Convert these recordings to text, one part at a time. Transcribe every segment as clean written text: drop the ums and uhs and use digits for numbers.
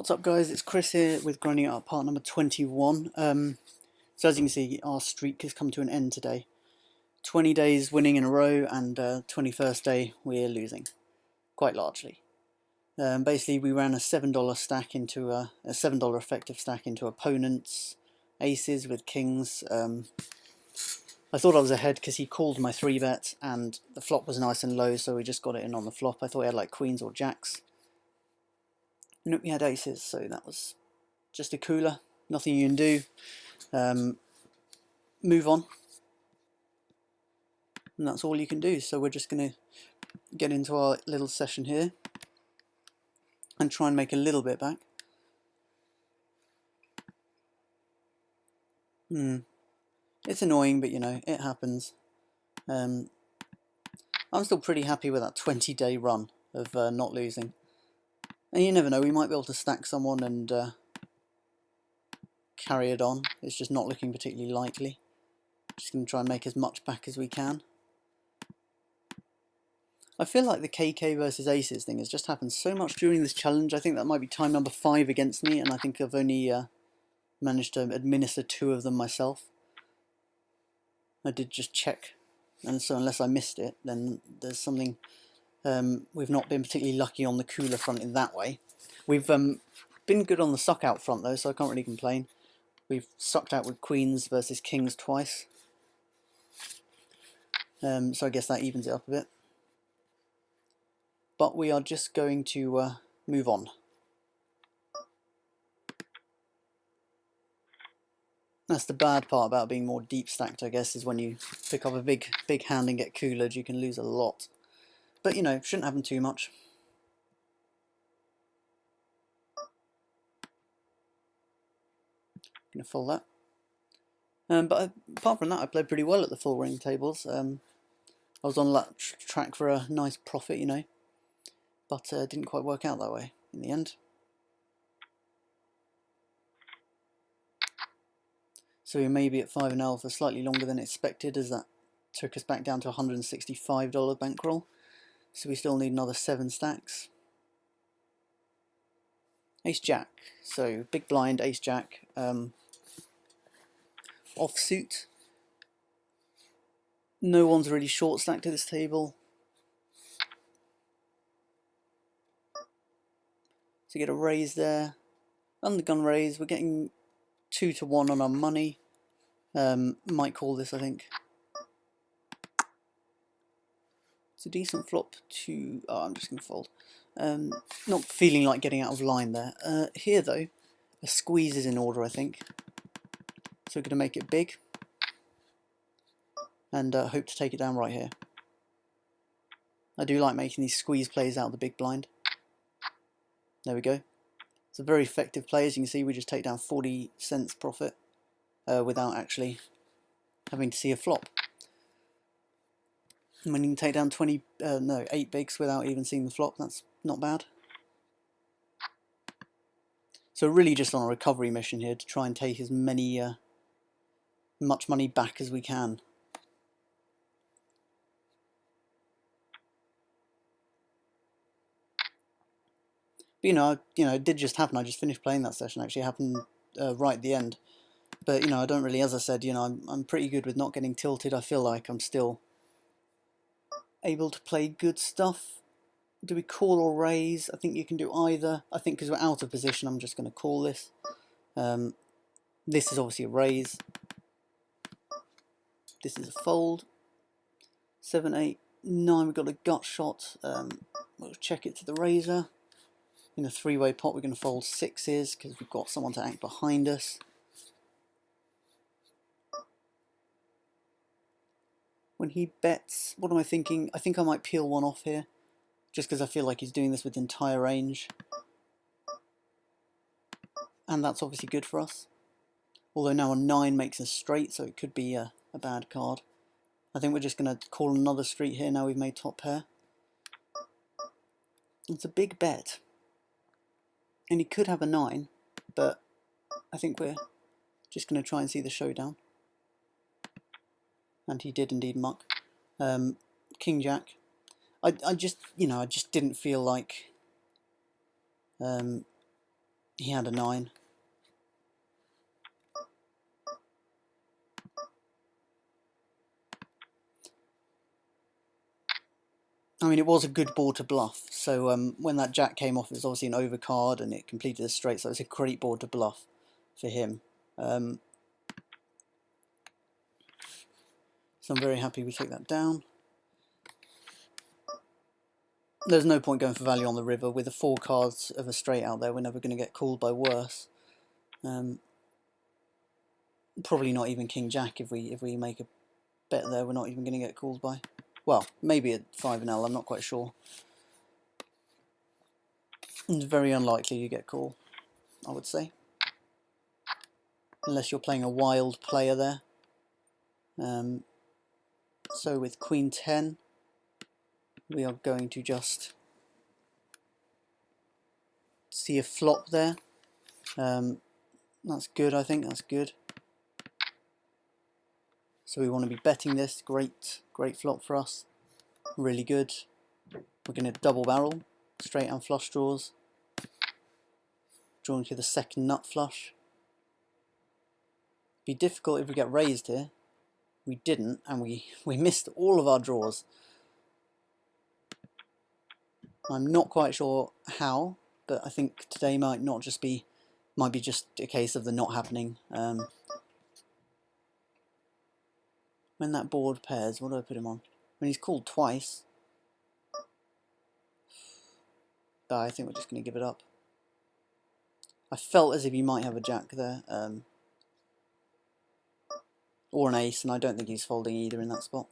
What's up, guys? It's Chris here with Grinding Out part number 21. So as you can see, our streak has come to an end today. 20 days winning in a row, and 21st day we're losing, quite largely. Basically, we ran a $7 stack into a $7 effective stack into opponents' aces with kings. I thought I was ahead because he called my 3-bet, and the flop was nice and low, so we just got it in on the flop. I thought he had like queens or jacks. Nope, he had aces, so that was just a cooler. Nothing you can do. Move on. And that's all you can do. So we're just going to get into our little session here and try and make a little bit back. It's annoying, but you know, it happens. I'm still pretty happy with that 20-day run of not losing. And you never know, we might be able to stack someone and carry it on. It's just not looking particularly likely. Just going to try and make as much back as we can. I feel like the KK versus Aces thing has just happened so much during this challenge. I think that might be time number 5 against me, and I think I've only managed to administer 2 of them myself. I did just check, and so unless I missed it, then there's something. We've not been particularly lucky on the cooler front in that way. We've been good on the suck out front though, so I can't really complain. We've sucked out with queens versus kings twice. So I guess that evens it up a bit. But we are just going to move on. That's the bad part about being more deep stacked, I guess, is when you pick up a big hand and get coolered, you can lose a lot. But you know, shouldn't happen too much. Gonna fold that. But apart from that, I played pretty well at the full ring tables. I was on that track for a nice profit, you know, but didn't quite work out that way in the end. So we may be at 5.5 for slightly longer than expected, as that took us back down to $165 bankroll. So we still need another 7 stacks. Ace Jack, so big blind, Ace Jack, offsuit. No one's really short stacked at this table. So you get a raise there. Undergun raise, we're getting 2 to 1 on our money. Might call this, I think. It's a decent flop to... oh, I'm just going to fold. Not feeling like getting out of line there. Here, though, a squeeze is in order, I think. So we're going to make it big. And hope to take it down right here. I do like making these squeeze plays out of the big blind. There we go. It's a very effective play. As you can see, we just take down 40 cents profit without actually having to see a flop. And when you can take down 8 bigs without even seeing the flop, that's not bad. So really just on a recovery mission here to try and take as much money back as we can. But, you know, it did just happen. I just finished playing that session. Actually, it happened right at the end. But you know, I don't really, as I said, you know, I'm pretty good with not getting tilted. I feel like I'm still able to play good stuff. Do we call or raise? I think you can do either. I think because we're out of position, I'm just going to call this. This is obviously a raise. This is a fold. 7, 8, 9. We've got a gut shot. We'll check it to the raiser. In a 3-way pot, we're going to fold 6s because we've got someone to act behind us. When he bets, what am I thinking? I think I might peel one off here, just because I feel like he's doing this with entire range. And that's obviously good for us. Although now a 9 makes us straight, so it could be a bad card. I think we're just going to call another street here now we've made top pair. It's a big bet. And he could have a 9, but I think we're just going to try and see the showdown. And he did indeed muck. King Jack. I just, you know, I just didn't feel like He had a 9. I mean, it was a good board to bluff, so when that jack came off, it was obviously an overcard and it completed a straight, so it was a great board to bluff for him. So I'm very happy we took that down. There's no point going for value on the river. With the 4 cards of a straight out there, we're never going to get called by worse. Probably not even King Jack if we make a bet there. We're not even going to get called by. Well, maybe at 5-L, I'm not quite sure. It's very unlikely you get called, I would say. Unless you're playing a wild player there. So with Queen 10, we are going to just see a flop there. That's good, I think, that's good. So we want to be betting this. Great flop for us. Really good. We're going to double barrel, straight and flush draws. Drawing to the second nut flush. Be difficult if we get raised here. We didn't, and we missed all of our draws. I'm not quite sure how, but I think today might be just a case of the not happening. When that board pairs, what do I put him on? When he's called twice, I think we're just going to give it up. I felt as if he might have a jack there, or an ace, and I don't think he's folding either in that spot.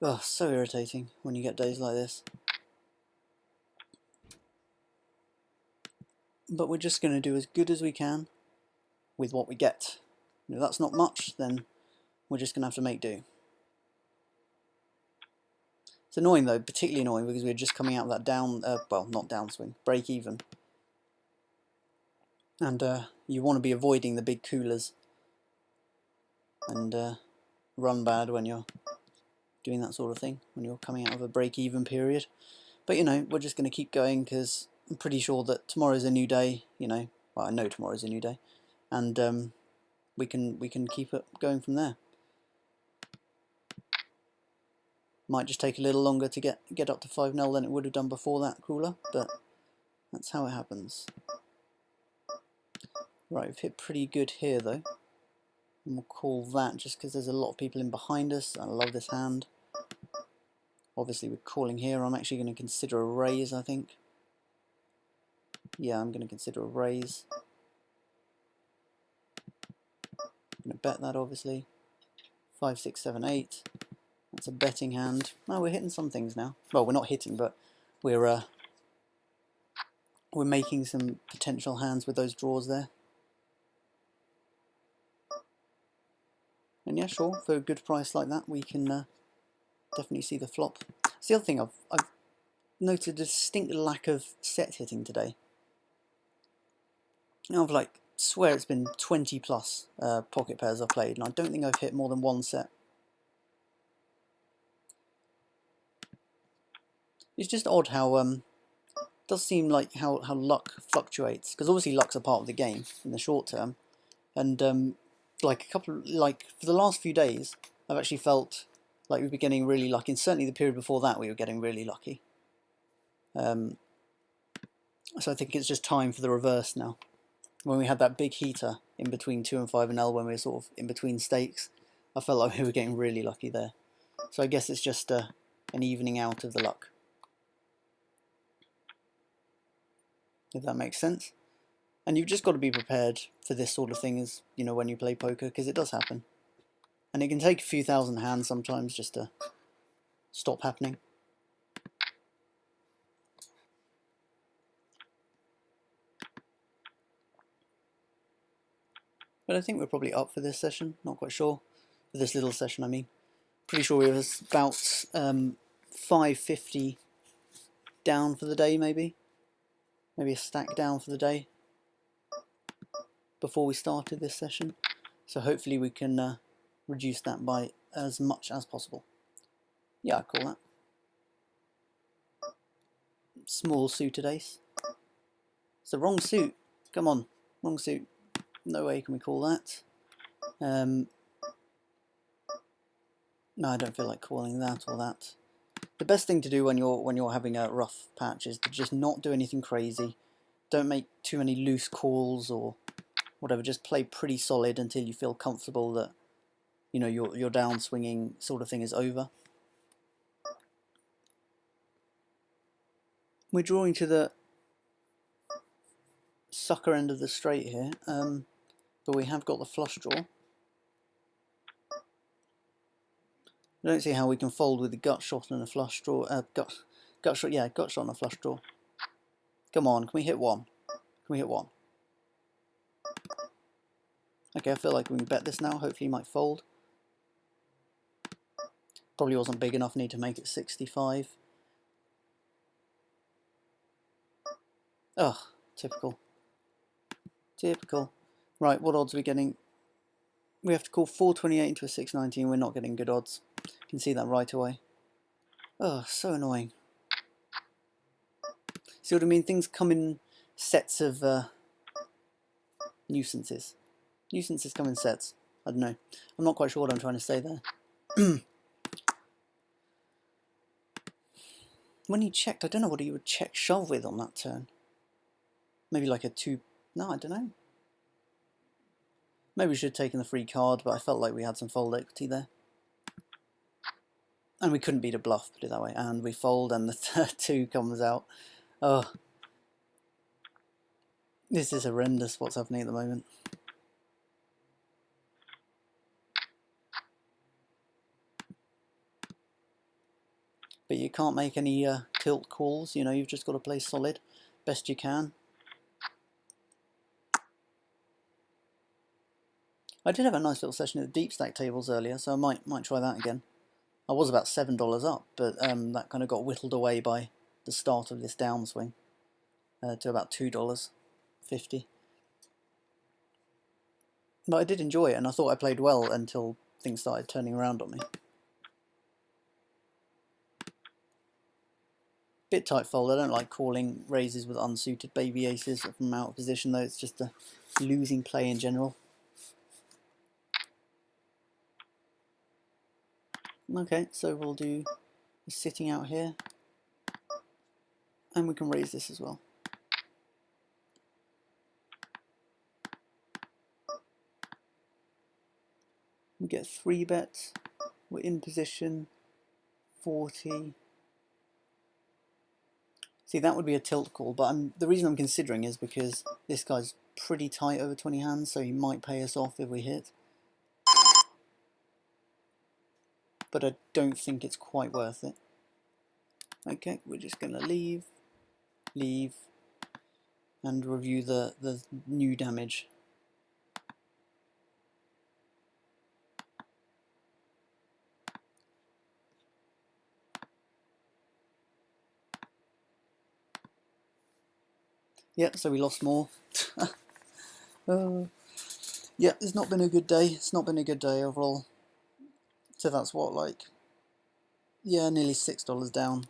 Ugh, so irritating when you get days like this. But we're just going to do as good as we can with what we get. If that's not much, then we're just going to have to make do. It's annoying though, particularly annoying because we're just coming out of that down, well, not downswing, break even. And you want to be avoiding the big coolers and run bad when you're doing that sort of thing, when you're coming out of a break even period. But you know, we're just going to keep going because I'm pretty sure that tomorrow's a new day, you know, well, I know tomorrow's a new day, and we can keep it going from there. Might just take a little longer to get up to 5-0 than it would have done before that cooler, but that's how it happens. Right, we've hit pretty good here though, and we'll call that just because there's a lot of people in behind us. I love this hand. Obviously we're calling here. I'm actually going to consider a raise, I think. Yeah, I'm going to consider a raise. I'm going to bet that, obviously. 5, 6, 7, 8. That's a betting hand. Oh, we're hitting some things now. Well, we're not hitting, but we're making some potential hands with those draws there. And yeah, sure, for a good price like that, we can definitely see the flop. It's the other thing, I've noted a distinct lack of set hitting today. Now I've swear it's been 20 plus pocket pairs I've played, and I don't think I've hit more than one set. It's just odd how it does seem like how luck fluctuates, because obviously luck's a part of the game in the short term, and for the last few days I've actually felt like we've been getting really lucky, and certainly the period before that we were getting really lucky. So I think it's just time for the reverse now. When we had that big heater in between 2 and 5-L, when we were sort of in between stakes, I felt like we were getting really lucky there. So I guess it's just an evening out of the luck, if that makes sense. And you've just got to be prepared for this sort of thing, as you know, when you play poker, because it does happen, and it can take a few thousand hands sometimes just to stop happening. But I think we're probably up for this session. Not quite sure. For this little session, I mean. Pretty sure we were about 550 down for the day, maybe. Maybe a stack down for the day before we started this session. So hopefully we can reduce that by as much as possible. Yeah, I call that. Small suited ace. It's the wrong suit. Come on. Wrong suit. No way can we call that. No, I don't feel like calling that or that. The best thing to do when you're having a rough patch is to just not do anything crazy. Don't make too many loose calls or whatever. Just play pretty solid until you feel comfortable that your downswinging sort of thing is over. We're drawing to the sucker end of the straight here, but we have got the flush draw. I don't see how we can fold with the gut shot and a flush draw. Gut shot, yeah, gut shot and a flush draw. Come on, can we hit one? Can we hit one? Okay, I feel like we can bet this now. Hopefully he might fold. Probably wasn't big enough, need to make it 65. Ugh, typical. Typical. Right, what odds are we getting? We have to call 428 into a 619. We're not getting good odds. You can see that right away. Oh, so annoying. See what I mean? Things come in sets of nuisances. Nuisances come in sets. I don't know. I'm not quite sure what I'm trying to say there. When he checked, I don't know what he would check shove with on that turn. Maybe like a 2... No, I don't know. Maybe we should have taken the free card, but I felt like we had some fold equity there. And we couldn't beat a bluff, put it that way. And we fold and the third 2 comes out. Oh. This is horrendous what's happening at the moment. But you can't make any tilt calls, you've just got to play solid best you can. I did have a nice little session at the deep stack tables earlier, so I might try that again. I was about $7 up, but that kind of got whittled away by the start of this downswing to about $2.50. But I did enjoy it, and I thought I played well until things started turning around on me. Bit tight fold. I don't like calling raises with unsuited baby aces from out of position, though. It's just a losing play in general. Okay, so we'll do sitting out here, and we can raise this as well. We get 3 bets. We're in position 40. See, that would be a tilt call, but the reason I'm considering is because this guy's pretty tight over 20 hands, so he might pay us off if we hit. But I don't think it's quite worth it. Okay, we're just going to leave, and review the new damage. Yeah, so we lost more. Yeah, it's not been a good day. It's not been a good day overall. So that's what, like, yeah, nearly $6 down.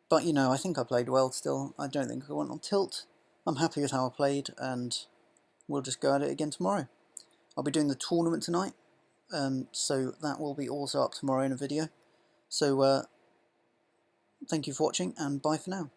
But I think I played well still. I don't think I went on tilt. I'm happy with how I played, and we'll just go at it again tomorrow. I'll be doing the tournament tonight, so that will be also up tomorrow in a video. So thank you for watching, and bye for now.